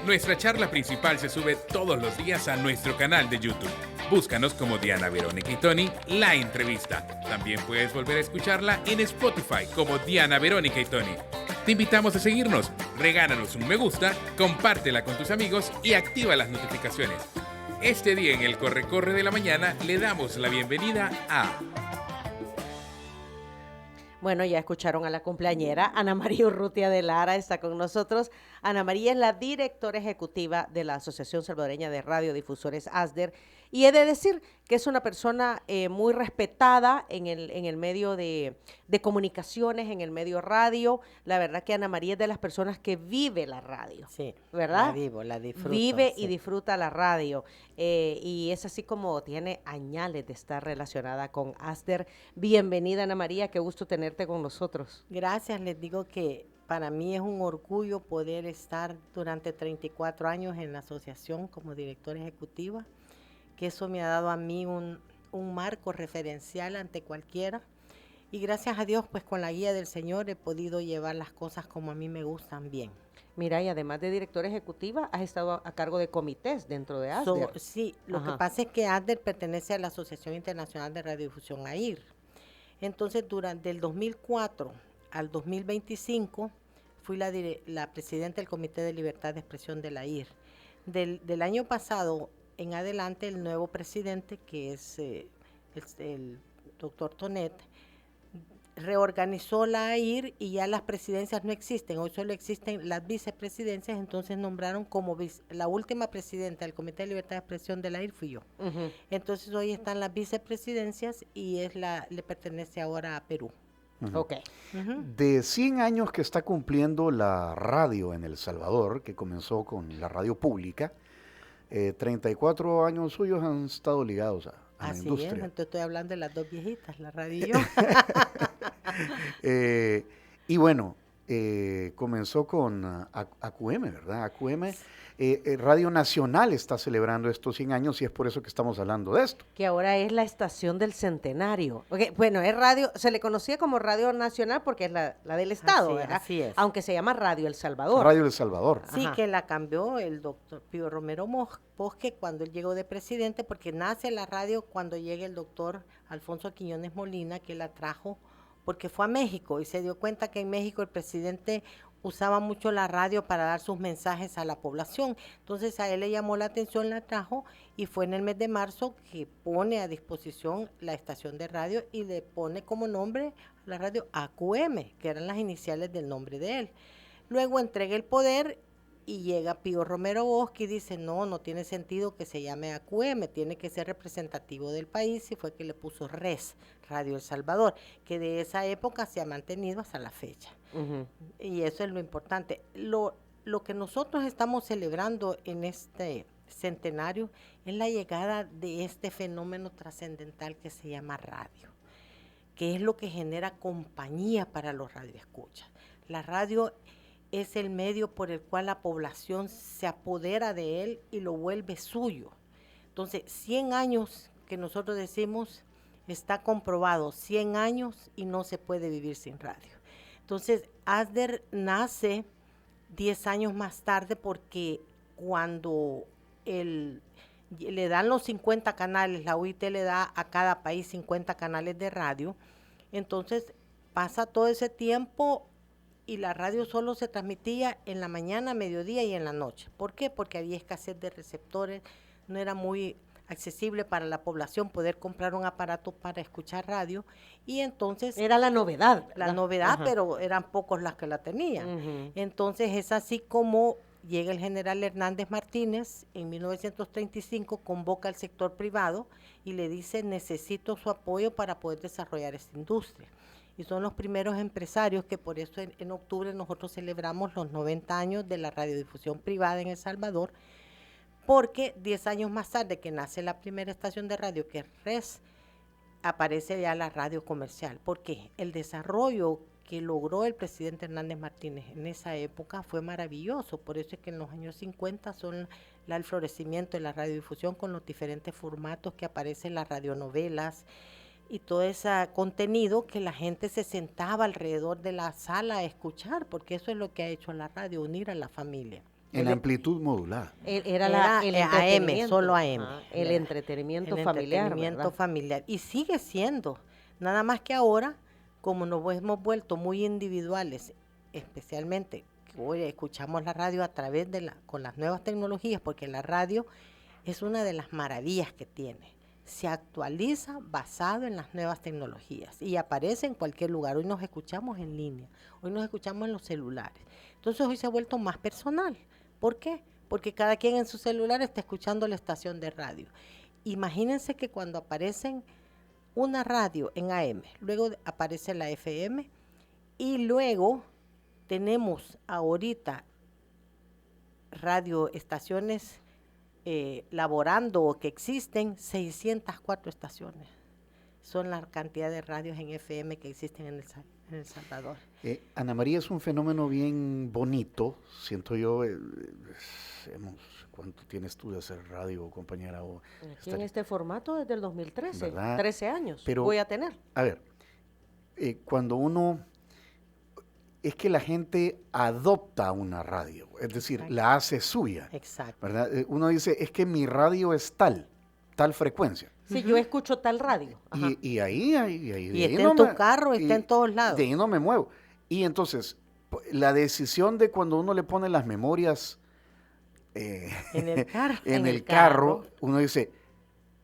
Nuestra charla principal se sube todos los días a nuestro canal de YouTube. Búscanos como Diana Verónica y Tony, la entrevista. También puedes volver a escucharla en Spotify como Diana Verónica y Tony. Te invitamos a seguirnos, regálanos un me gusta, compártela con tus amigos y activa las notificaciones. Este día en el Corre-Corre de la Mañana le damos la bienvenida a... Bueno, ya escucharon a la cumpleañera, Ana María Urrutia de Lara está con nosotros. Ana María es la directora ejecutiva de la Asociación Salvadoreña de Radiodifusores, ASDER, y he de decir que es una persona muy respetada en el medio de comunicaciones, en el medio radio. La verdad que Ana María es de las personas que vive la radio, Sí, ¿verdad? la vivo, la disfruto. Vive sí. y disfruta la radio, y es así como tiene añales de estar relacionada con ASDER. Bienvenida, Ana María, qué gusto tenerte con nosotros. Gracias, les digo que para mí es un orgullo poder estar durante 34 años en la asociación como directora ejecutiva, que eso me ha dado a mí un marco referencial ante cualquiera. Y gracias a Dios, pues con la guía del Señor he podido llevar las cosas como a mí me gustan bien. Mira, y además de directora ejecutiva, has estado a cargo de comités dentro de ASDER. Sí, lo Ajá. que pasa es que ASDER pertenece a la Asociación Internacional de Radiodifusión, AIR. Entonces, durante el 2004 al 2025, fui la presidenta del Comité de Libertad de Expresión de la AIR. Del año pasado en adelante, el nuevo presidente, que es el doctor Tonet, reorganizó la AIR y ya las presidencias no existen, hoy solo existen las vicepresidencias, entonces nombraron como la última presidenta del Comité de Libertad de Expresión de la AIR fui yo. Uh-huh. Entonces hoy están las vicepresidencias y le pertenece ahora a Perú. Uh-huh. Ok. Uh-huh. De 100 años que está cumpliendo la radio en El Salvador, que comenzó con la radio pública, 34 años suyos han estado ligados a la Así industria. es, entonces estoy hablando de las dos viejitas, la radio y yo. Y bueno, comenzó con AQM, ¿verdad? AQM, Radio Nacional está celebrando estos 100 años y es por eso que estamos hablando de esto. Que ahora es la estación del centenario. Okay, bueno, es radio, se le conocía como Radio Nacional porque es la del Estado, ¿verdad? Así es. Aunque se llama Radio El Salvador. Radio El Salvador. Sí, Ajá. que la cambió el doctor Pío Romero Bosque cuando él llegó de presidente, porque nace la radio cuando llega el doctor Alfonso Quiñones Molina, que la trajo porque fue a México y se dio cuenta que en México el presidente usaba mucho la radio para dar sus mensajes a la población. Entonces a él le llamó la atención, la trajo y fue en el mes de marzo que pone a disposición la estación de radio y le pone como nombre a la radio AQM, que eran las iniciales del nombre de él. Luego entrega el poder y llega Pío Romero Bosque y dice, no tiene sentido que se llame AQM, tiene que ser representativo del país, y fue que le puso RES, Radio El Salvador, que de esa época se ha mantenido hasta la fecha. Uh-huh. Y eso es lo importante. Lo que nosotros estamos celebrando en este centenario es la llegada de este fenómeno trascendental que se llama radio, que es lo que genera compañía para los radioescuchas. La radio es el medio por el cual la población se apodera de él y lo vuelve suyo. Entonces, 100 años que nosotros decimos, está comprobado, 100 años y no se puede vivir sin radio. Entonces, ASDER nace 10 años más tarde porque cuando le dan los 50 canales, la UIT le da a cada país 50 canales de radio, entonces pasa todo ese tiempo y la radio solo se transmitía en la mañana, mediodía y en la noche. ¿Por qué? Porque había escasez de receptores, no era muy accesible para la población poder comprar un aparato para escuchar radio y entonces... Era la novedad. La novedad, Ajá. pero eran pocos las que la tenían. Uh-huh. Entonces es así como llega el general Hernández Martínez, en 1935 convoca al sector privado y le dice, necesito su apoyo para poder desarrollar esta industria. Y son los primeros empresarios que por eso en octubre nosotros celebramos los 90 años de la radiodifusión privada en El Salvador, porque 10 años más tarde que nace la primera estación de radio, que es RES, aparece ya la radio comercial. Porque el desarrollo que logró el presidente Hernández Martínez en esa época fue maravilloso. Por eso es que en los años 50 son el florecimiento de la radiodifusión con los diferentes formatos que aparecen, las radionovelas y todo ese contenido que la gente se sentaba alrededor de la sala a escuchar, porque eso es lo que ha hecho la radio, unir a la familia. En amplitud modulada. El AM, entretenimiento. solo AM. El entretenimiento El familiar, entretenimiento ¿verdad? familiar. Y sigue siendo. Nada más que ahora, como nos hemos vuelto muy individuales, especialmente que hoy escuchamos la radio a través con las nuevas tecnologías, porque la radio es una de las maravillas que tiene. Se actualiza basado en las nuevas tecnologías y aparece en cualquier lugar. Hoy nos escuchamos en línea, hoy nos escuchamos en los celulares. Entonces hoy se ha vuelto más personal. ¿Por qué? Porque cada quien en su celular está escuchando la estación de radio. Imagínense que cuando aparecen una radio en AM, luego aparece la FM y luego tenemos ahorita radioestaciones laborando o que existen 604 estaciones. Son la cantidad de radios en FM que existen en El Salvador. Ana María, es un fenómeno bien bonito, siento yo. ¿Cuánto tienes tú de hacer radio, compañera? Aquí en este formato desde el 2013, ¿verdad? 13 años Pero, voy a tener. A ver, cuando uno... Es que la gente adopta una radio, es decir, Exacto. la hace suya. Exacto. ¿Verdad? Uno dice, es que mi radio es tal frecuencia. Sí, yo escucho tal radio. Ajá. Y ahí Y está en tu carro, está en todos lados. De ahí no me muevo. Y entonces, la decisión de cuando uno le pone las memorias En el carro. en el carro, uno dice,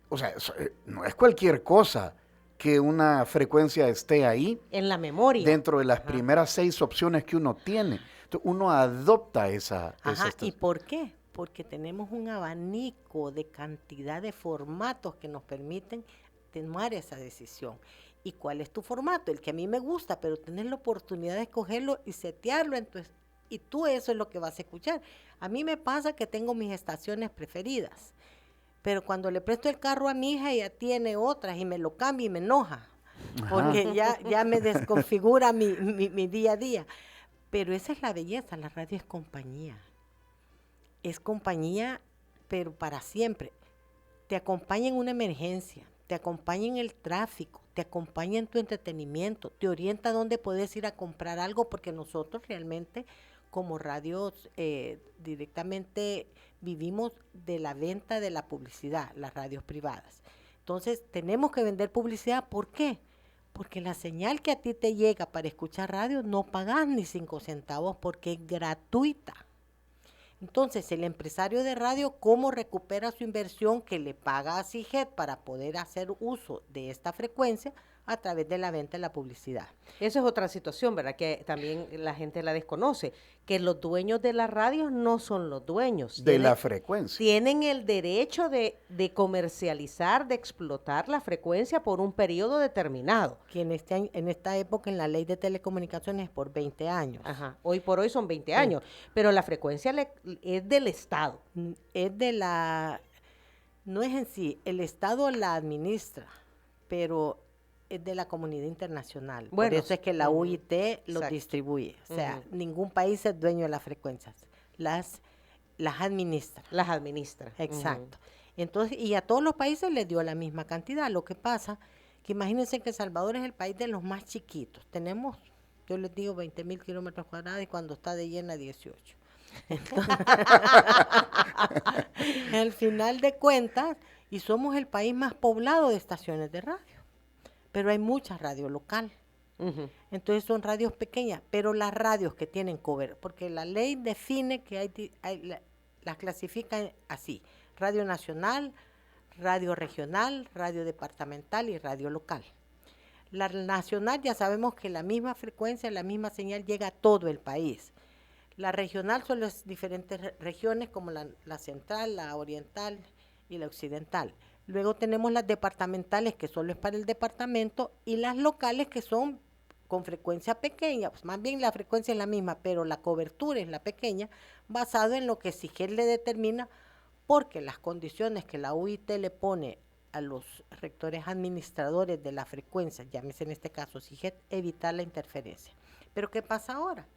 o sea, no es cualquier cosa que una frecuencia esté ahí En la memoria. dentro de las primeras 6 opciones que uno tiene. Entonces, uno adopta esa Ajá, ¿y estación. por qué? Porque tenemos un abanico de cantidad de formatos que nos permiten tomar esa decisión. ¿Y cuál es tu formato? El que a mí me gusta, pero tener la oportunidad de escogerlo y setearlo y tú eso es lo que vas a escuchar. A mí me pasa que tengo mis estaciones preferidas, pero cuando le presto el carro a mi hija, ella tiene otras y me lo cambia y me enoja, porque ya me desconfigura mi día a día. Pero esa es la belleza, la radio es compañía. Es compañía, pero para siempre. Te acompaña en una emergencia, te acompaña en el tráfico, te acompaña en tu entretenimiento, te orienta a dónde puedes ir a comprar algo, porque nosotros realmente como radios directamente vivimos de la venta de la publicidad, las radios privadas. Entonces tenemos que vender publicidad, ¿por qué? Porque la señal que a ti te llega para escuchar radio no pagas ni 5 centavos porque es gratuita. Entonces, el empresario de radio, ¿cómo recupera su inversión que le paga a CIGET para poder hacer uso de esta frecuencia? A través de la venta de la publicidad. Esa es otra situación, ¿verdad? Que también la gente la desconoce, que los dueños de las radios no son los dueños. De la frecuencia. Tienen el derecho de comercializar, de explotar la frecuencia por un periodo determinado. Que en esta época en la ley de telecomunicaciones es por 20 años. Ajá. Hoy por hoy son 20 años, pero la frecuencia es del Estado. Es no es en sí, el Estado la administra, pero es de la comunidad internacional. Bueno, por eso es que la UIT los exacto. distribuye. O sea, ningún país es dueño de las frecuencias. Las administra. Las administra. Exacto. Entonces, y a todos los países les dio la misma cantidad. Lo que pasa, que imagínense que El Salvador es el país de los más chiquitos. Tenemos, yo les digo, 20,000 kilómetros cuadrados y cuando está de llena 18. Entonces, al final de cuentas, y somos el país más poblado de estaciones de radio. Pero hay muchas radios local. Entonces son radios pequeñas, pero las radios que tienen cover, porque la ley define que las clasifica así: radio nacional, radio regional, radio departamental y radio local. La nacional ya sabemos que la misma frecuencia, la misma señal llega a todo el país. La regional son las diferentes regiones como la central, la oriental y la occidental. Luego tenemos las departamentales, que solo es para el departamento, y las locales, que son con frecuencia pequeña. Pues más bien la frecuencia es la misma, pero la cobertura es la pequeña, basado en lo que CIGET le determina, porque las condiciones que la UIT le pone a los rectores administradores de la frecuencia, llámese en este caso CIGET, evitar la interferencia. Pero ¿qué pasa ahora?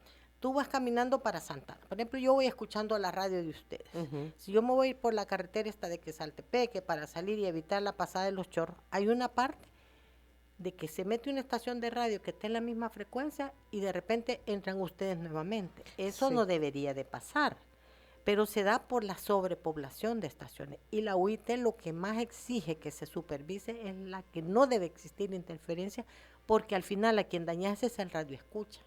Tú vas caminando para Santana. Por ejemplo, yo voy escuchando la radio de ustedes. Si yo me voy por la carretera esta de Quesaltepeque para salir y evitar la pasada de los Chorros, hay una parte de que se mete una estación de radio que esté en la misma frecuencia y de repente entran ustedes nuevamente. Eso no debería de pasar. pero se da por la sobrepoblación de estaciones. Y la UIT lo que más exige que se supervise es la que no debe existir interferencia, porque al final a quien dañas es el radio escucha.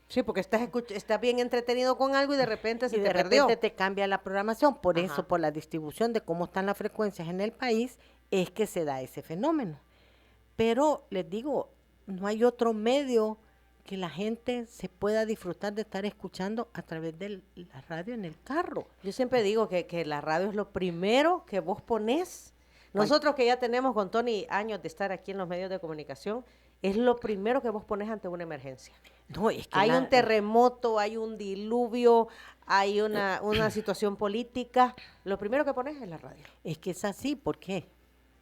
Sí, porque estás bien entretenido con algo y de repente se Y te de perdió. repente te cambia la programación. Por Ajá. eso, por la distribución de cómo están las frecuencias en el país, es que se da ese fenómeno. Pero les digo, no hay otro medio que la gente se pueda disfrutar de estar escuchando a través de la radio en el carro. Yo siempre digo que la radio es lo primero que vos ponés. Nosotros que ya tenemos con Tony años de estar aquí en los medios de comunicación, es lo primero que vos pones ante una emergencia. No, es que Hay un terremoto, hay un diluvio, hay una situación política. Lo primero que pones es la radio. Es que es así, ¿por qué?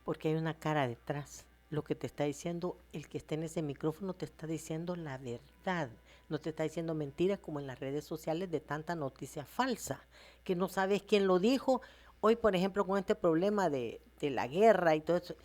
Porque hay una cara detrás. Lo que te está diciendo, el que está en ese micrófono te está diciendo la verdad. No te está diciendo mentiras como en las redes sociales de tanta noticia falsa, que no sabes quién lo dijo. Hoy, por ejemplo, con este problema de la guerra y todo eso,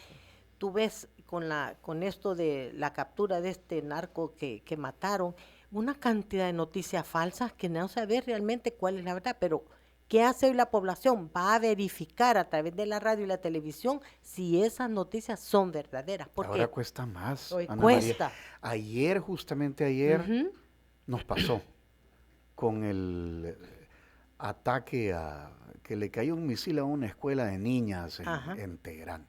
tú ves con esto de la captura de este narco que mataron, una cantidad de noticias falsas que no sabes realmente cuál es la verdad, pero ¿qué hace hoy la población? Va a verificar a través de la radio y la televisión si esas noticias son verdaderas. ¿Por Ahora qué? cuesta más. Hoy Ana cuesta. María. Justamente ayer, Ujú. nos pasó con el ataque que le cayó un misil a una escuela de niñas Ajá. en Teherán.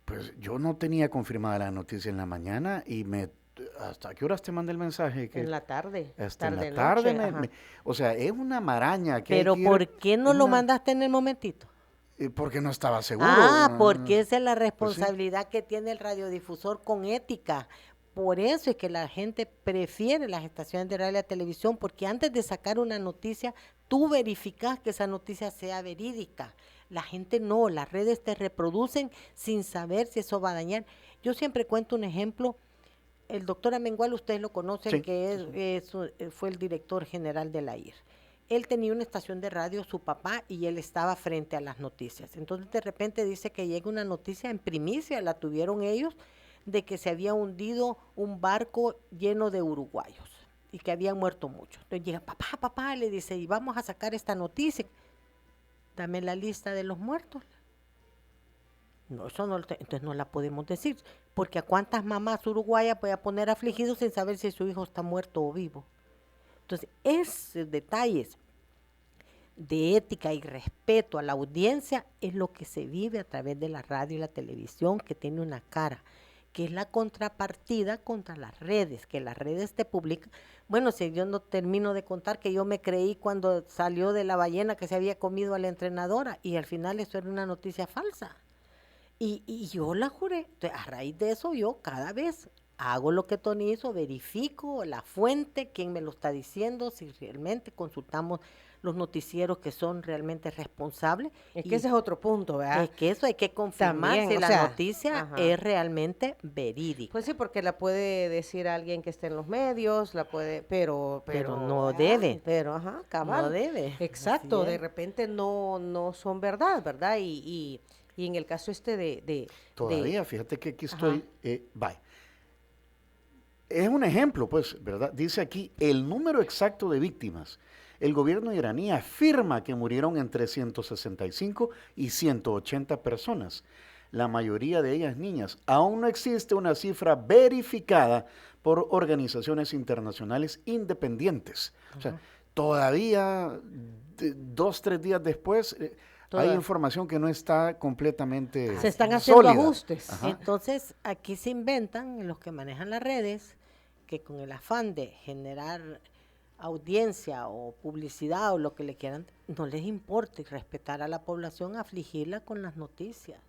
Pues yo no tenía confirmada la noticia en la mañana y ¿hasta qué horas te mandé el mensaje? Que En la tarde. hasta en la noche, tarde. ajá. O sea, es una maraña que hay Pero que ir- ¿por qué no es lo una- mandaste en el momentito? Porque no estaba seguro. Porque esa es la Pues sí. responsabilidad que tiene el radiodifusor con ética. Por eso es que la gente prefiere las estaciones de radio y la televisión, porque antes de sacar una noticia, tú verificas que esa noticia sea verídica. La gente no, las redes te reproducen sin saber si eso va a dañar. Yo siempre cuento un ejemplo. El doctor Amengual, ustedes lo conocen, Sí, que fue el director general de la IR. Él tenía una estación de radio, su papá, y él estaba frente a las noticias. Entonces, de repente dice que llega una noticia en primicia, la tuvieron ellos, de que se había hundido un barco lleno de uruguayos y que habían muerto muchos. Entonces llega, papá, le dice, y vamos a sacar esta noticia. Dame la lista de los muertos. No, eso no, entonces no la podemos decir, porque a cuántas mamás uruguayas voy a poner afligidos sin saber si su hijo está muerto o vivo. Entonces, esos detalles de ética y respeto a la audiencia es lo que se vive a través de la radio y la televisión, que tiene una cara, que es la contrapartida contra las redes, que las redes te publican. Bueno, si yo no termino de contar que yo me creí cuando salió de la ballena que se había comido a la entrenadora y al final eso era una noticia falsa. Y yo la juré. Entonces, a raíz de eso yo cada vez hago lo que Tony hizo, verifico la fuente, quién me lo está diciendo, si realmente consultamos los noticieros que son realmente responsables. Es y que ese es otro punto, ¿verdad? es que eso hay que confirmar También, si o la sea, noticia ajá. es realmente verídica. Pues sí, porque la puede decir alguien que esté en los medios, la puede, pero no debe. Pero, ajá, cabal. No debe. Exacto, Así de es. repente no son verdad, ¿verdad? Y en el caso este de Todavía, fíjate que aquí Ajá. estoy. Bye. Es un ejemplo, pues, ¿verdad? Dice aquí el número exacto de víctimas. El gobierno iraní afirma que murieron entre 165 y 180 personas, la mayoría de ellas niñas. Aún no existe una cifra verificada por organizaciones internacionales independientes. O sea, todavía, 2-3 días después, hay información que no está completamente se están haciendo sólida. ajustes. Ajá. Entonces, aquí se inventan los que manejan las redes, que con el afán de generar audiencia o publicidad o lo que le quieran, no les importa y respetar a la población, afligirla con las noticias.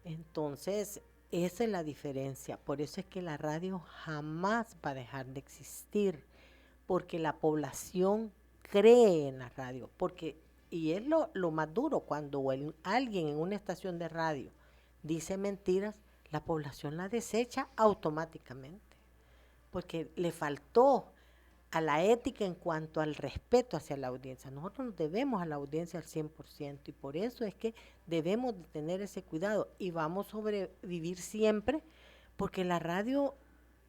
Entonces, esa es la diferencia. Por eso es que la radio jamás va a dejar de existir, porque la población cree en la radio, y es lo más duro, cuando alguien en una estación de radio dice mentiras, la población la desecha automáticamente, porque le faltó a la ética en cuanto al respeto hacia la audiencia. Nosotros nos debemos a la audiencia al 100%, y por eso es que debemos de tener ese cuidado y vamos a sobrevivir siempre, porque la radio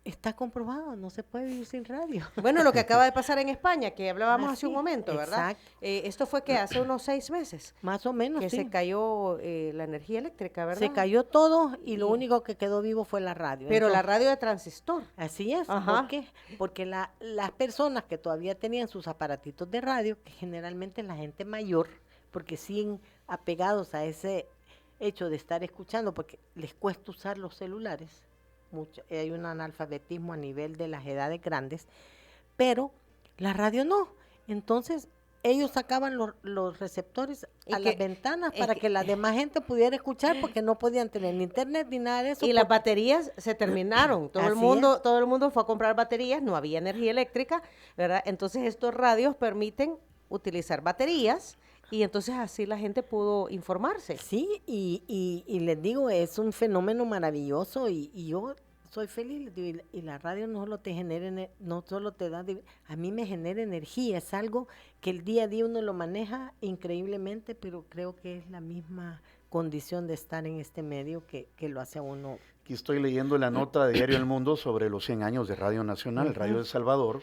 está comprobado, no se puede vivir sin radio. Bueno, lo que acaba de pasar en España, que hablábamos hace un Así, momento, ¿verdad? exacto. Esto fue que hace unos 6 meses Más o menos, que sí. se cayó la energía eléctrica, ¿verdad? Se cayó todo y lo Y- único que quedó vivo fue la radio. Pero la Entonces, radio de transistor. así es. Ajá. ¿Por qué? Porque las personas que todavía tenían sus aparatitos de radio, que generalmente la gente mayor, porque siguen apegados a ese hecho de estar escuchando, porque les cuesta usar los celulares, hay un analfabetismo a nivel de las edades grandes, pero la radio no. Entonces, ellos sacaban los receptores Y a las que- ventanas es para que- que la demás gente pudiera escuchar, porque no podían tener ni internet ni nada de eso. Y las porque- baterías se terminaron. Todo el Así mundo fue a comprar baterías, no había energía eléctrica, ¿verdad? Entonces estos radios permiten utilizar baterías y entonces así la gente pudo informarse. Sí, y les digo, es un fenómeno maravilloso y yo soy feliz. Les digo, y la radio no solo te genera, no solo te da, a mí me genera energía, es algo que el día a día uno lo maneja increíblemente, pero creo que es la misma condición de estar en este medio que lo hace a uno. Aquí estoy leyendo la nota de Diario El Mundo sobre los 100 años de Radio Nacional, Radio de Salvador.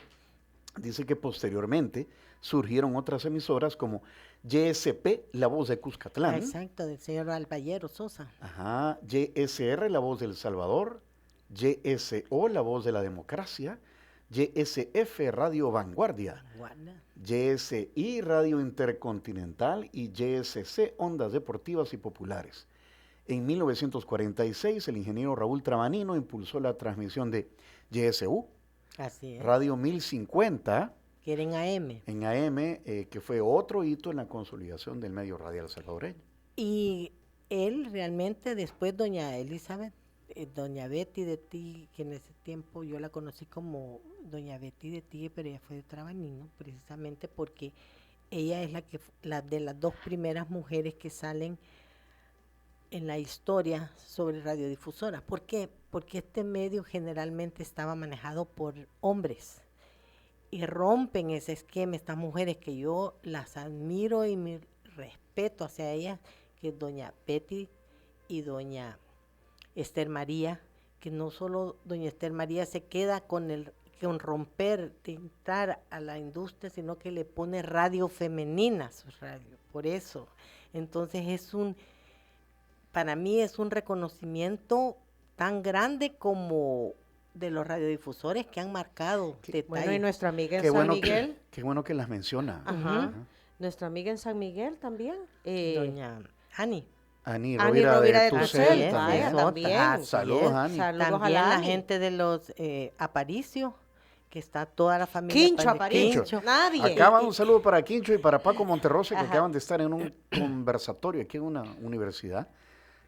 Dice que posteriormente surgieron otras emisoras como YSP, La Voz de Cuscatlán. Exacto, del señor Alballero Sosa. Ajá, YSR, La Voz del Salvador. YSO, La Voz de la Democracia. YSF, Radio Vanguardia. Guarda. YSI, Radio Intercontinental. Y YSC, Ondas Deportivas y Populares. En 1946, el ingeniero Raúl Trabanino impulsó la transmisión de YSU, Así es. Radio 1050, Quieren AM. en AM, que fue otro hito en la consolidación del medio radial salvadoreño. Y él realmente, después doña Elizabeth, doña Betty de Ti, que en ese tiempo yo la conocí como doña Betty de Ti, pero ella fue de Trabanino, precisamente porque ella es la de las dos primeras mujeres que salen en la historia sobre radiodifusoras. ¿Por qué? Porque este medio generalmente estaba manejado por hombres y rompen ese esquema estas mujeres que yo las admiro y mi respeto hacia ellas, que es doña Betty y doña Esther María, que no solo doña Esther María se queda con romper, de entrar a la industria, sino que le pone radio femenina a su radio, por eso. Entonces para mí es un reconocimiento tan grande como de los radiodifusores que han marcado detalles. Bueno, y nuestra amiga en Qué San bueno, Miguel. qué bueno que las menciona. Ajá. Ajá. Nuestra amiga en San Miguel también. Doña Ani. Ani Ani Rovira Rovira de de Tucel Tucel, también. vaya, es otra. también. Así Saludos, es. Ani. Saludos a También la la Ani. gente de los Aparicio, que está toda la familia. Quincho, Aparicio. Quincho. Nadie. Acá un saludo para Quincho y para Paco Monterroso, que Ajá. acaban de estar en un conversatorio aquí en una universidad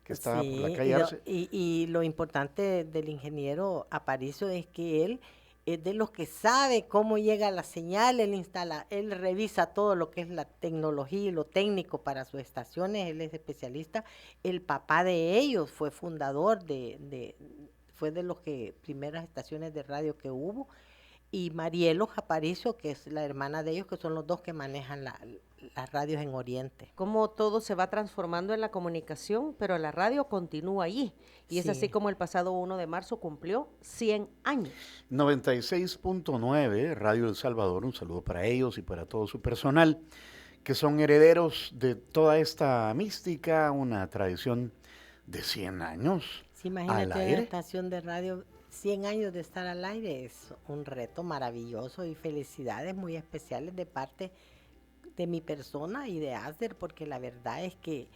que está Sí, por la calle Arce. y lo importante del ingeniero Aparicio es que él es de los que sabe cómo llega la señal, él revisa todo lo que es la tecnología y lo técnico para sus estaciones, él es especialista. El papá de ellos fue fundador fue de los primeras estaciones de radio que hubo, y Marielo Aparicio, que es la hermana de ellos, que son los dos que manejan las radios en Oriente. Cómo todo se va transformando en la comunicación, pero la radio continúa allí. Y es Sí. así como el pasado 1 de marzo cumplió 100 años. 96.9, Radio El Salvador, un saludo para ellos y para todo su personal, que son herederos de toda esta mística, una tradición de 100 años. Sí, imagínate al una aire. estación de radio, 100 años de estar al aire, es un reto maravilloso y felicidades muy especiales de parte de mi persona y de Asder, porque la verdad es que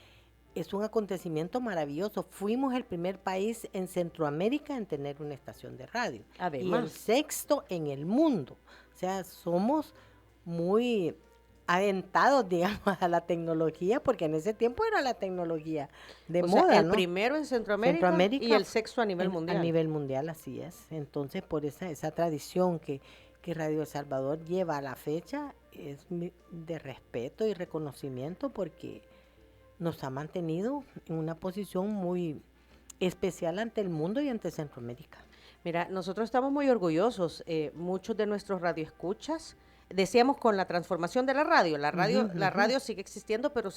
es un acontecimiento maravilloso. Fuimos el primer país en Centroamérica en tener una estación de radio y el Además, sexto en el mundo. O sea, somos muy aventados, digamos, a la tecnología, porque en ese tiempo era la tecnología de o sea, moda, el ¿no? primero en Centroamérica, y el sexto a nivel mundial. A nivel mundial, así es. Entonces, por esa tradición que Radio El Salvador lleva a la fecha, es de respeto y reconocimiento, porque nos ha mantenido en una posición muy especial ante el mundo y ante Centroamérica. Mira, nosotros estamos muy orgullosos. Muchos de nuestros radioescuchas decíamos con la transformación de la radio, la radio sigue existiendo, pero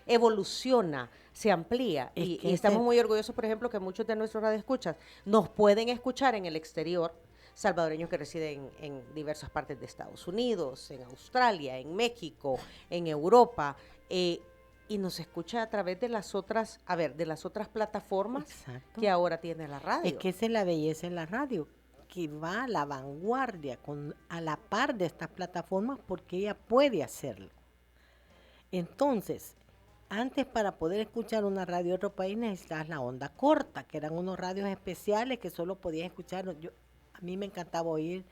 evoluciona, se amplía, y estamos muy orgullosos, por ejemplo, que muchos de nuestros radioescuchas nos pueden escuchar en el exterior, salvadoreños que residen en diversas partes de Estados Unidos, en Australia, en México, en Europa, y nos escucha a través de las otras plataformas que ahora tiene la radio. Es que esa es la belleza en la radio, que va a la vanguardia, a la par de estas plataformas, porque ella puede hacerlo. Entonces, antes, para poder escuchar una radio de otro país, necesitabas la onda corta, que eran unos radios especiales que solo podías escuchar. A mí me encantaba oír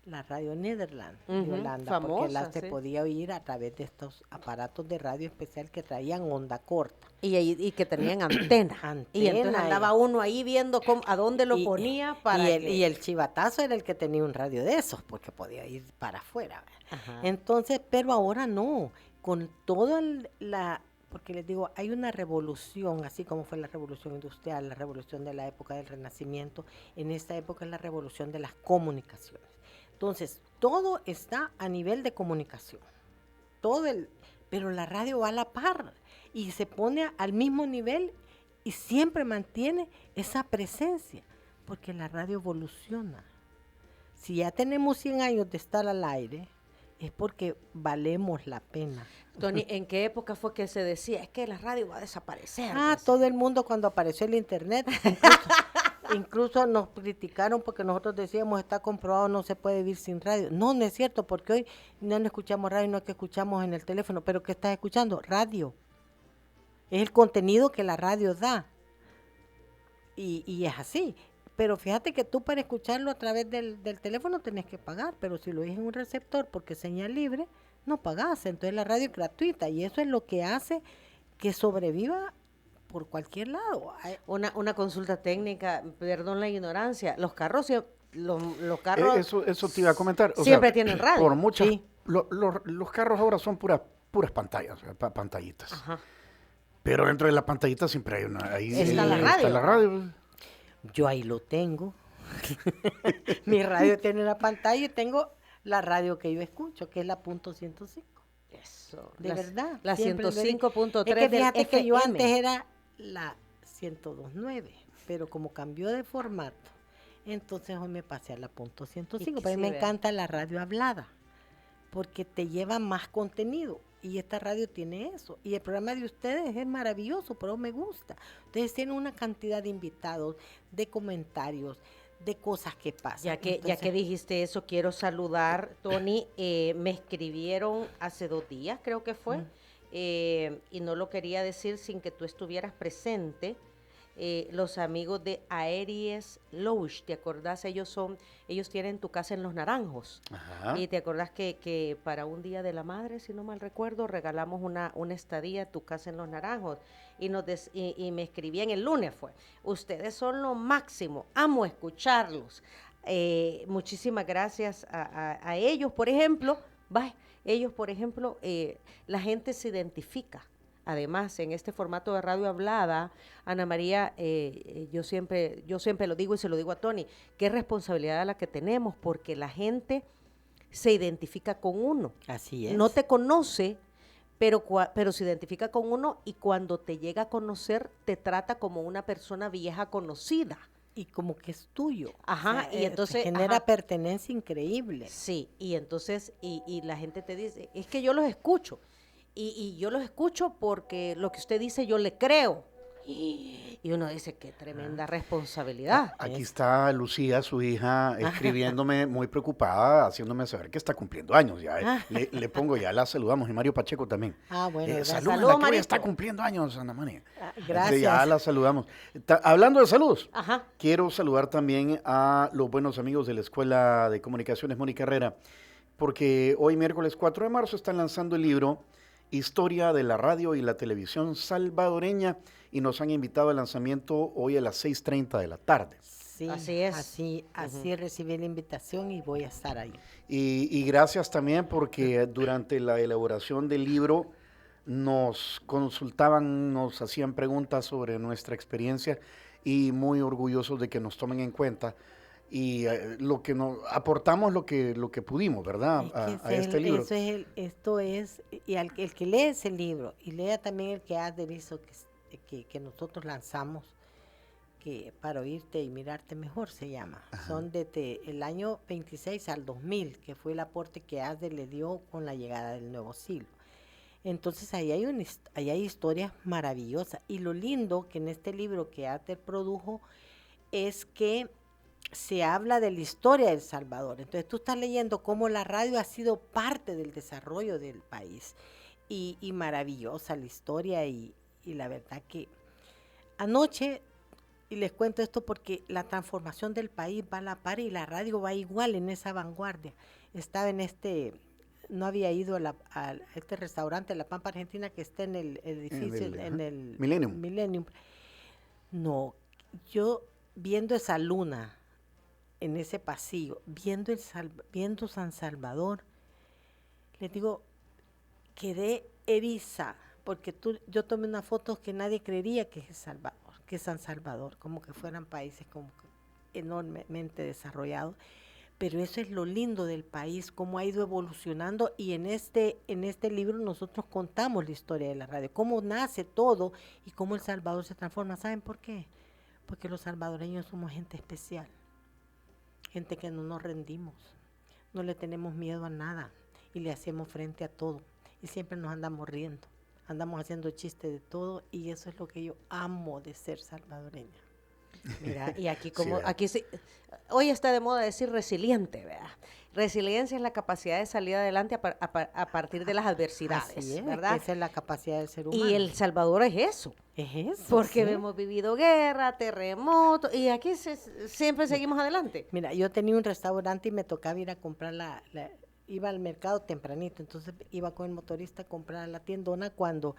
la radio Nederland de Holanda, famosa, porque se podía oír a través de estos aparatos de radio especial que traían onda corta. Y que tenían antena. Y entonces andaba uno ahí viendo a dónde lo ponía y el chivatazo era el que tenía un radio de esos, porque podía ir para afuera. Entonces, pero ahora no, con toda porque les digo, hay una revolución, así como fue la revolución industrial, la revolución de la época del Renacimiento, en esta época es la revolución de las comunicaciones. Entonces, todo está a nivel de comunicación, pero la radio va a la par y se pone al mismo nivel y siempre mantiene esa presencia, porque la radio evoluciona. Si ya tenemos 100 años de estar al aire, es porque valemos la pena. Tony, ¿en qué época fue que se decía, es que la radio va a desaparecer? Todo el mundo cuando apareció el internet, incluso nos criticaron porque nosotros decíamos, está comprobado, no se puede vivir sin radio. No es cierto, porque hoy no escuchamos radio, no es que escuchamos en el teléfono, pero ¿qué estás escuchando? Radio. Es el contenido que la radio da. Y es así. Pero fíjate que tú para escucharlo a través del teléfono tenés que pagar, pero si lo oís en un receptor porque es señal libre, no pagás. Entonces la radio es gratuita y eso es lo que hace que sobreviva por cualquier lado. Una consulta técnica, perdón la ignorancia, los carros, los carros eso te iba a comentar. Siempre tienen radio. Por muchas, los carros ahora son puras pantallas, pantallitas. Ajá. Pero dentro de la pantallita siempre hay está la radio. Yo ahí lo tengo. Mi radio tiene la pantalla y tengo la radio que yo escucho, que es la .105. Eso. De verdad. La 105.3 Es que fíjate del que yo FM. antes era la 102.9, pero como cambió de formato, entonces hoy me pasé a la .105. Pero a mí me encanta la radio hablada, porque te lleva más contenido. Y esta radio tiene eso. Y el programa de ustedes es maravilloso, pero me gusta. Ustedes tienen una cantidad de invitados, de comentarios, de cosas que pasan. Ya que dijiste eso, quiero saludar, Tony. Me escribieron hace 2 días, creo que fue, y no lo quería decir sin que tú estuvieras presente. Los amigos de Aeries Lodge, ¿te acordás? Ellos tienen Tu Casa en Los Naranjos. Ajá. Y te acordás que para un Día de la Madre, si no mal recuerdo, regalamos una estadía a Tu Casa en Los Naranjos. Y me escribían el lunes ustedes son lo máximo, amo escucharlos. Muchísimas gracias a ellos, por ejemplo, la gente se identifica. Además, en este formato de radio hablada, Ana María, yo siempre lo digo y se lo digo a Tony, qué responsabilidad la que tenemos, porque la gente se identifica con uno. Así es. No te conoce, pero se identifica con uno, y cuando te llega a conocer, te trata como una persona vieja conocida. Y como que es tuyo. Ajá, y entonces genera pertenencia increíble. Sí, y entonces, y la gente te dice, es que yo los escucho. Y yo los escucho porque lo que usted dice yo le creo. Y uno dice, qué tremenda responsabilidad. Aquí está Lucía, su hija, escribiéndome muy preocupada, haciéndome saber que está cumpliendo años. Ya le pongo, ya la saludamos. Y Mario Pacheco también. Bueno. Saludos, Mario. Está cumpliendo años, Ana María. Gracias. Ya la saludamos. Hablando de saludos, Ajá. quiero saludar también a los buenos amigos de la Escuela de Comunicaciones Mónica Herrera, porque hoy, miércoles 4 de marzo, están lanzando el libro Historia de la Radio y la Televisión Salvadoreña, y nos han invitado al lanzamiento hoy a las 6:30 de la tarde. Sí, así es. Así recibí la invitación y voy a estar ahí. Y gracias también porque durante la elaboración del libro nos consultaban, nos hacían preguntas sobre nuestra experiencia, y muy orgullosos de que nos tomen en cuenta y lo que nos aportamos lo que pudimos, ¿verdad? A este libro. Esto es, y el que lee ese libro y lea también el que Adler hizo, que nosotros lanzamos, que para oírte y mirarte mejor se llama. Ajá. Son desde el año 26 al 2000, que fue el aporte que Adler le dio con la llegada del nuevo siglo. Entonces ahí hay historias maravillosas. Y lo lindo que en este libro que Adler produjo es que se habla de la historia de El Salvador. Entonces tú estás leyendo cómo la radio ha sido parte del desarrollo del país. Y maravillosa la historia y la verdad que anoche, y les cuento esto porque la transformación del país va a la par y la radio va igual en esa vanguardia. Estaba no había ido a este restaurante, La Pampa Argentina, que está en el edificio, en el Millennium. No, yo viendo esa luna en ese pasillo, viendo San Salvador, les digo, quedé eriza, porque yo tomé una foto que nadie creería que es San Salvador, como que fueran países como que enormemente desarrollados. Pero eso es lo lindo del país, cómo ha ido evolucionando, y en este libro nosotros contamos la historia de la radio, cómo nace todo y cómo El Salvador se transforma. ¿Saben por qué? Porque los salvadoreños somos gente especial, gente que no nos rendimos, no le tenemos miedo a nada y le hacemos frente a todo y siempre nos andamos riendo, andamos haciendo chistes de todo, y eso es lo que yo amo de ser salvadoreña. Mira, y aquí sí, hoy está de moda decir resiliente, ¿verdad? Resiliencia es la capacidad de salir adelante a partir de las adversidades, así es, ¿verdad? Esa es la capacidad del ser humano. Y El Salvador es eso. Es eso. Porque hemos vivido guerra, terremotos, y aquí siempre seguimos adelante. Mira, yo tenía un restaurante y me tocaba ir a comprar iba al mercado tempranito, entonces iba con el motorista a comprar a la tiendona, cuando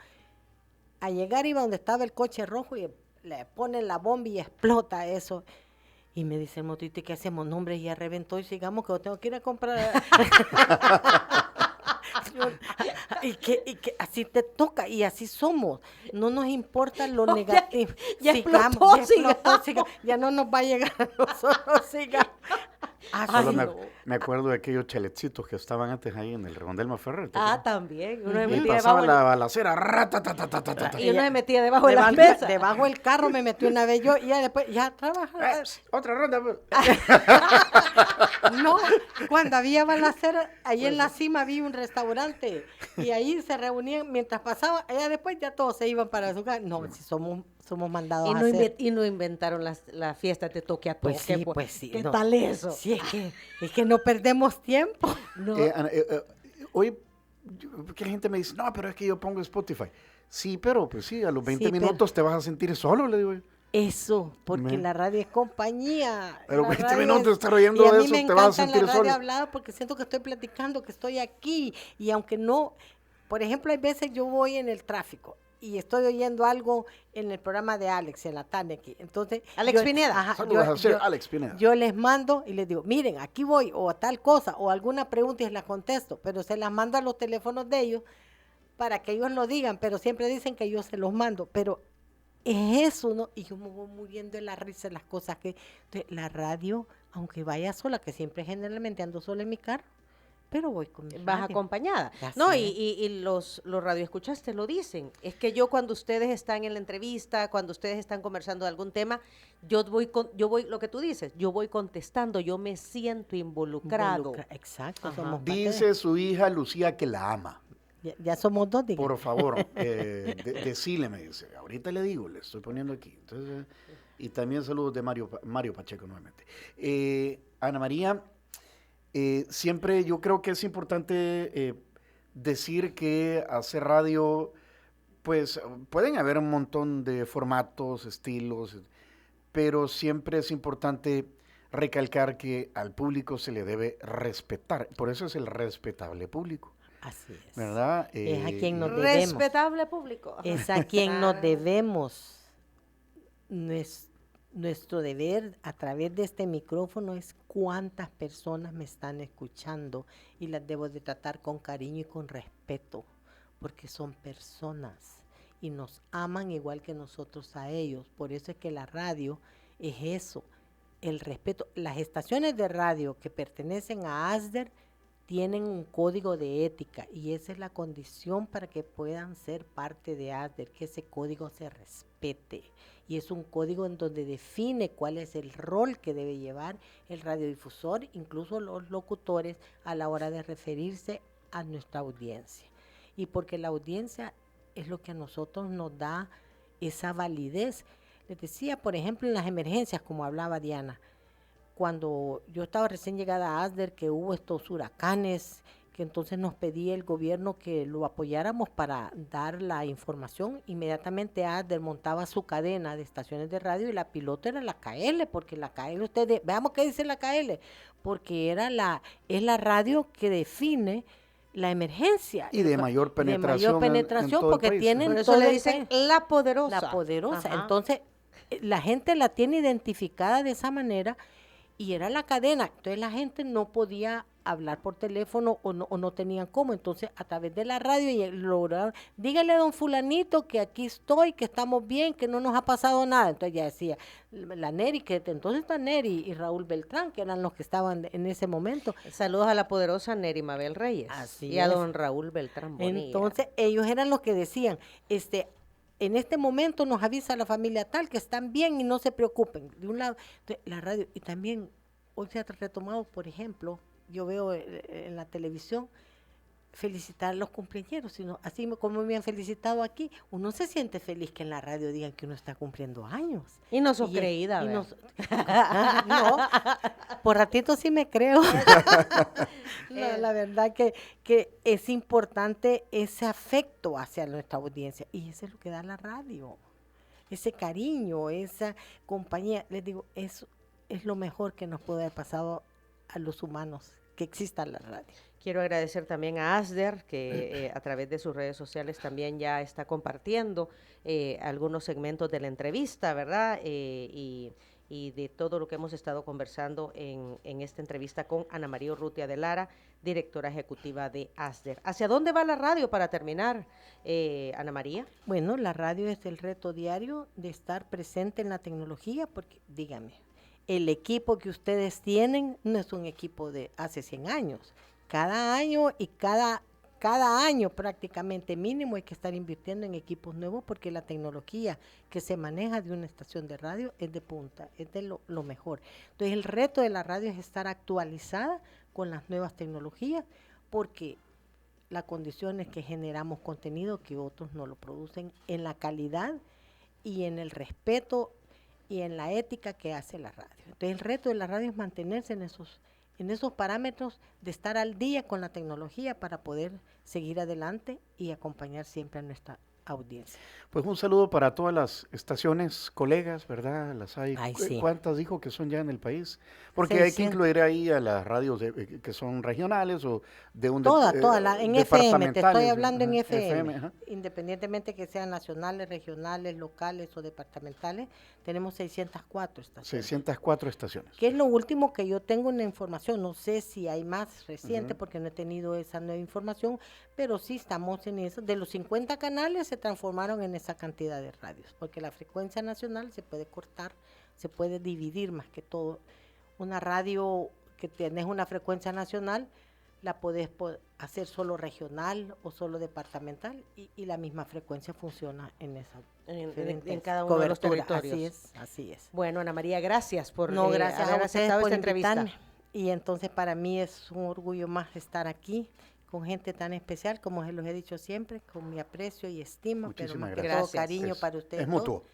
a llegar iba donde estaba el coche rojo y le ponen la bomba y explota eso. Y me dice el motorista, ¿qué hacemos? No, hombre, ya reventó y sigamos, que yo tengo que ir a comprar. y que así te toca, y así somos. No nos importa lo negativo. Ya explotó, ya no nos va a llegar a nosotros, sigamos. Me acuerdo de aquellos chaletcitos que estaban antes ahí en el Redondel Maferrer. También. Uno se metía pasaba la balacera, y uno se metía debajo de las mesas. Debajo del carro me metí una vez yo, y ya después, ya trabajaba. Otra ronda. No, cuando había balacera, ahí en la cima había un restaurante, y ahí se reunían, mientras pasaba, allá después ya todos se iban para su casa. No, si somos mandados a hacer. Y no inventaron la fiesta de toque a toque. Pues sí. ¿Qué tal eso? Sí, es que no perdemos tiempo. No. Hoy, porque la gente me dice, no, pero es que yo pongo Spotify. Sí, pero pues sí, a los 20 minutos te vas a sentir solo, le digo yo. Eso, porque la radio es compañía. Pero 20 minutos estar oyendo eso, te vas a sentir solo. Y a mí me encanta la radio hablada porque siento que estoy platicando, que estoy aquí. Y aunque no, por ejemplo, hay veces yo voy en el tráfico y estoy oyendo algo en el programa de Alex, en la tarde aquí. Entonces, Alex Pineda. Alex Pineda. Yo les mando y les digo, miren, aquí voy, o tal cosa, o alguna pregunta y les contesto, pero se las mando a los teléfonos de ellos para que ellos lo digan, pero siempre dicen que yo se los mando, pero es eso, ¿no? Y yo me voy muriendo de la risa de las cosas que... Entonces, la radio, aunque vaya sola, que siempre generalmente ando sola en mi carro, pero voy con mi radio. Vas acompañada. No, y los radioescuchas te lo dicen. Es que yo, cuando ustedes están en la entrevista, cuando ustedes están conversando de algún tema, yo voy, lo que tú dices, yo voy contestando, yo me siento involucrado. Exacto. Dice su hija Lucía que la ama. Ya somos dos, digamos. Por favor, decile, me dice. Ahorita le digo, le estoy poniendo aquí. Entonces, y también saludos de Mario Pacheco nuevamente. Ana María, siempre yo creo que es importante decir que hacer radio, pues pueden haber un montón de formatos, estilos, pero siempre es importante recalcar que al público se le debe respetar. Por eso es el respetable público. Así es. ¿Verdad? Es a quien nos debemos. Respetable público. Es a quien nos debemos. Nuestro deber a través de este micrófono es cuántas personas me están escuchando, y las debo de tratar con cariño y con respeto, porque son personas y nos aman igual que nosotros a ellos. Por eso es que la radio es eso, el respeto. Las estaciones de radio que pertenecen a ASDER tienen un código de ética y esa es la condición para que puedan ser parte de ASDER, que ese código se respete. Y es un código en donde define cuál es el rol que debe llevar el radiodifusor, incluso los locutores, a la hora de referirse a nuestra audiencia. Y porque la audiencia es lo que a nosotros nos da esa validez. Les decía, por ejemplo, en las emergencias, como hablaba Diana, cuando yo estaba recién llegada a ASDER, que hubo estos huracanes, que entonces nos pedía el gobierno que lo apoyáramos para dar la información, inmediatamente ASDER montaba su cadena de estaciones de radio y la piloto era la KL, porque la KL, veamos qué dice la KL, porque es la radio que define la emergencia. Y de mayor penetración. De mayor penetración, en porque país. tienen Por eso todo le el dicen país. la poderosa. La poderosa. Ajá. Entonces, la gente la tiene identificada de esa manera y era la cadena. Entonces, la gente no podía hablar por teléfono o no tenían cómo. Entonces, a través de la radio lograron, dígale a don fulanito que aquí estoy, que estamos bien, que no nos ha pasado nada. Entonces, ya decía, la Neri, que entonces está Neri y Raúl Beltrán, que eran los que estaban en ese momento. Saludos a la poderosa Neri Mabel Reyes Así y a es. don Raúl Beltrán Bonilla. Entonces, ellos eran los que decían, en este momento nos avisa la familia tal que están bien y no se preocupen. De un lado, la radio, y también hoy se ha retomado, por ejemplo, yo veo en la televisión felicitar a los cumpleaños, sino así como me han felicitado aquí, uno se siente feliz que en la radio digan que uno está cumpliendo años. Y no sos Y- creída, y ¿verdad? no, por ratito sí me creo. No, la verdad que es importante ese afecto hacia nuestra audiencia y eso es lo que da la radio, ese cariño, esa compañía. Les digo, eso es lo mejor que nos puede haber pasado a los humanos, que exista la radio. Quiero agradecer también a ASDER, que a través de sus redes sociales también ya está compartiendo algunos segmentos de la entrevista, ¿verdad? Y de todo lo que hemos estado conversando en esta entrevista con Ana María Urrutia de Lara, directora ejecutiva de ASDER. ¿Hacia dónde va la radio para terminar, Ana María? Bueno, la radio es el reto diario de estar presente en la tecnología, porque dígame, el equipo que ustedes tienen no es un equipo de hace 100 años. Cada año y cada año prácticamente mínimo hay que estar invirtiendo en equipos nuevos porque la tecnología que se maneja de una estación de radio es de punta, es de lo mejor. Entonces el reto de la radio es estar actualizada con las nuevas tecnologías porque la condición es que generamos contenido que otros no lo producen en la calidad y en el respeto y en la ética que hace la radio. Entonces el reto de la radio es mantenerse en esos parámetros de estar al día con la tecnología para poder seguir adelante y acompañar siempre a nuestra audiencia. Pues un saludo para todas las estaciones, colegas, ¿verdad? Las hay. Ay, sí. ¿Cuántas dijo que son ya en el país? Porque hay que 600. incluir ahí a las radios que son regionales o de un Todas, en FM, te estoy departamentales, hablando en ajá, FM, ajá. independientemente que sean nacionales, regionales, locales o departamentales, tenemos 604 estaciones. 604 estaciones. Que es lo último que yo tengo en la información, no sé si hay más reciente Ujú. porque no he tenido esa nueva información, pero sí estamos en eso. De los 50 canales se transformaron en esa cantidad de radios, porque la frecuencia nacional se puede cortar, se puede dividir más que todo. Una radio que tenés una frecuencia nacional, la podés hacer solo regional o solo departamental y la misma frecuencia funciona en esa En cada uno de los territorios. Así es. Bueno, Ana María, gracias por No, gracias haber a ustedes aceptado por esta entrevista. invitarme. Y entonces para mí es un orgullo más estar aquí con gente tan especial, como se los he dicho siempre, con mi aprecio y estima, pero Muchísimas más que gracias. todo cariño Es- para ustedes es dos. mutuo.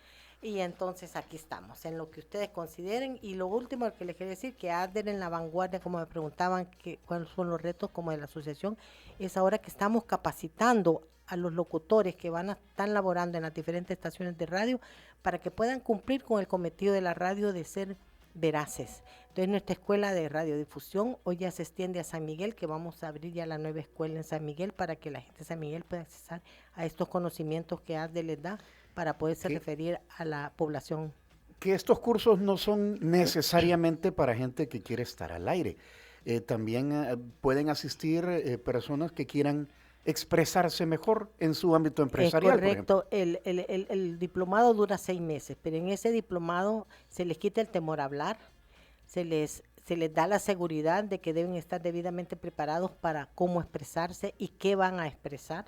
Y entonces aquí estamos, en lo que ustedes consideren. Y lo último que les quiero decir, que ASDER en la vanguardia, como me preguntaban cuáles son los retos como de la asociación, es ahora que estamos capacitando a los locutores que están laborando en las diferentes estaciones de radio para que puedan cumplir con el cometido de la radio de ser veraces. Entonces nuestra escuela de radiodifusión hoy ya se extiende a San Miguel, que vamos a abrir ya la nueva escuela en San Miguel para que la gente de San Miguel pueda acceder a estos conocimientos que ASDER les da para poderse ¿Qué? referir a la población. Que estos cursos no son necesariamente para gente que quiere estar al aire. También pueden asistir personas que quieran expresarse mejor en su ámbito empresarial. Es correcto, el diplomado dura 6 meses, pero en ese diplomado se les quita el temor a hablar, se les da la seguridad de que deben estar debidamente preparados para cómo expresarse y qué van a expresar.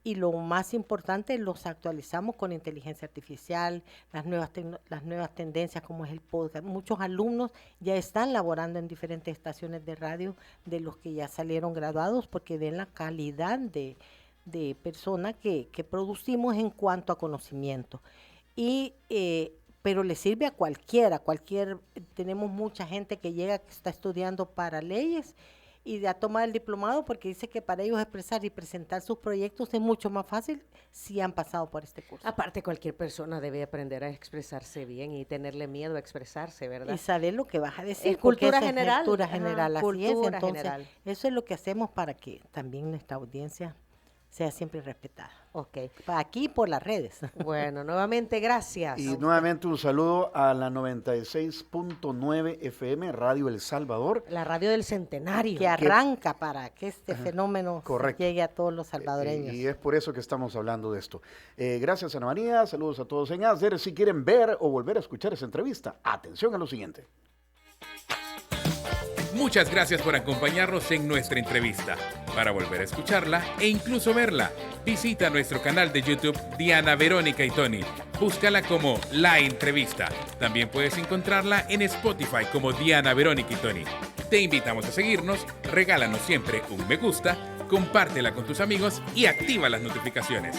Y lo más importante, los actualizamos con inteligencia artificial, las nuevas tendencias como es el podcast. Muchos alumnos ya están laborando en diferentes estaciones de radio de los que ya salieron graduados porque ven la calidad de persona que producimos en cuanto a conocimiento. Pero le sirve a cualquiera, tenemos mucha gente que llega, que está estudiando para leyes y ya toma el diplomado porque dice que para ellos expresar y presentar sus proyectos es mucho más fácil si han pasado por este curso. Aparte, cualquier persona debe aprender a expresarse bien y tenerle miedo a expresarse, ¿verdad? Y saber lo que vas a decir. Es cultura general. Cultura general, así es. Cultura Entonces, general. eso es lo que hacemos para que también nuestra audiencia sea siempre respetada. Ok. Aquí por las redes. Bueno, nuevamente gracias. Y nuevamente un saludo a la 96.9 FM Radio El Salvador. La radio del centenario. Que arranca para que este fenómeno llegue a todos los salvadoreños. Y es por eso que estamos hablando de esto. Gracias, Ana María. Saludos a todos en ASDER. Si quieren ver o volver a escuchar esa entrevista, atención a lo siguiente. Muchas gracias por acompañarnos en nuestra entrevista. Para volver a escucharla e incluso verla, visita nuestro canal de YouTube Diana Verónica y Tony. Búscala como La Entrevista. También puedes encontrarla en Spotify como Diana Verónica y Tony. Te invitamos a seguirnos, regálanos siempre un me gusta, compártela con tus amigos y activa las notificaciones.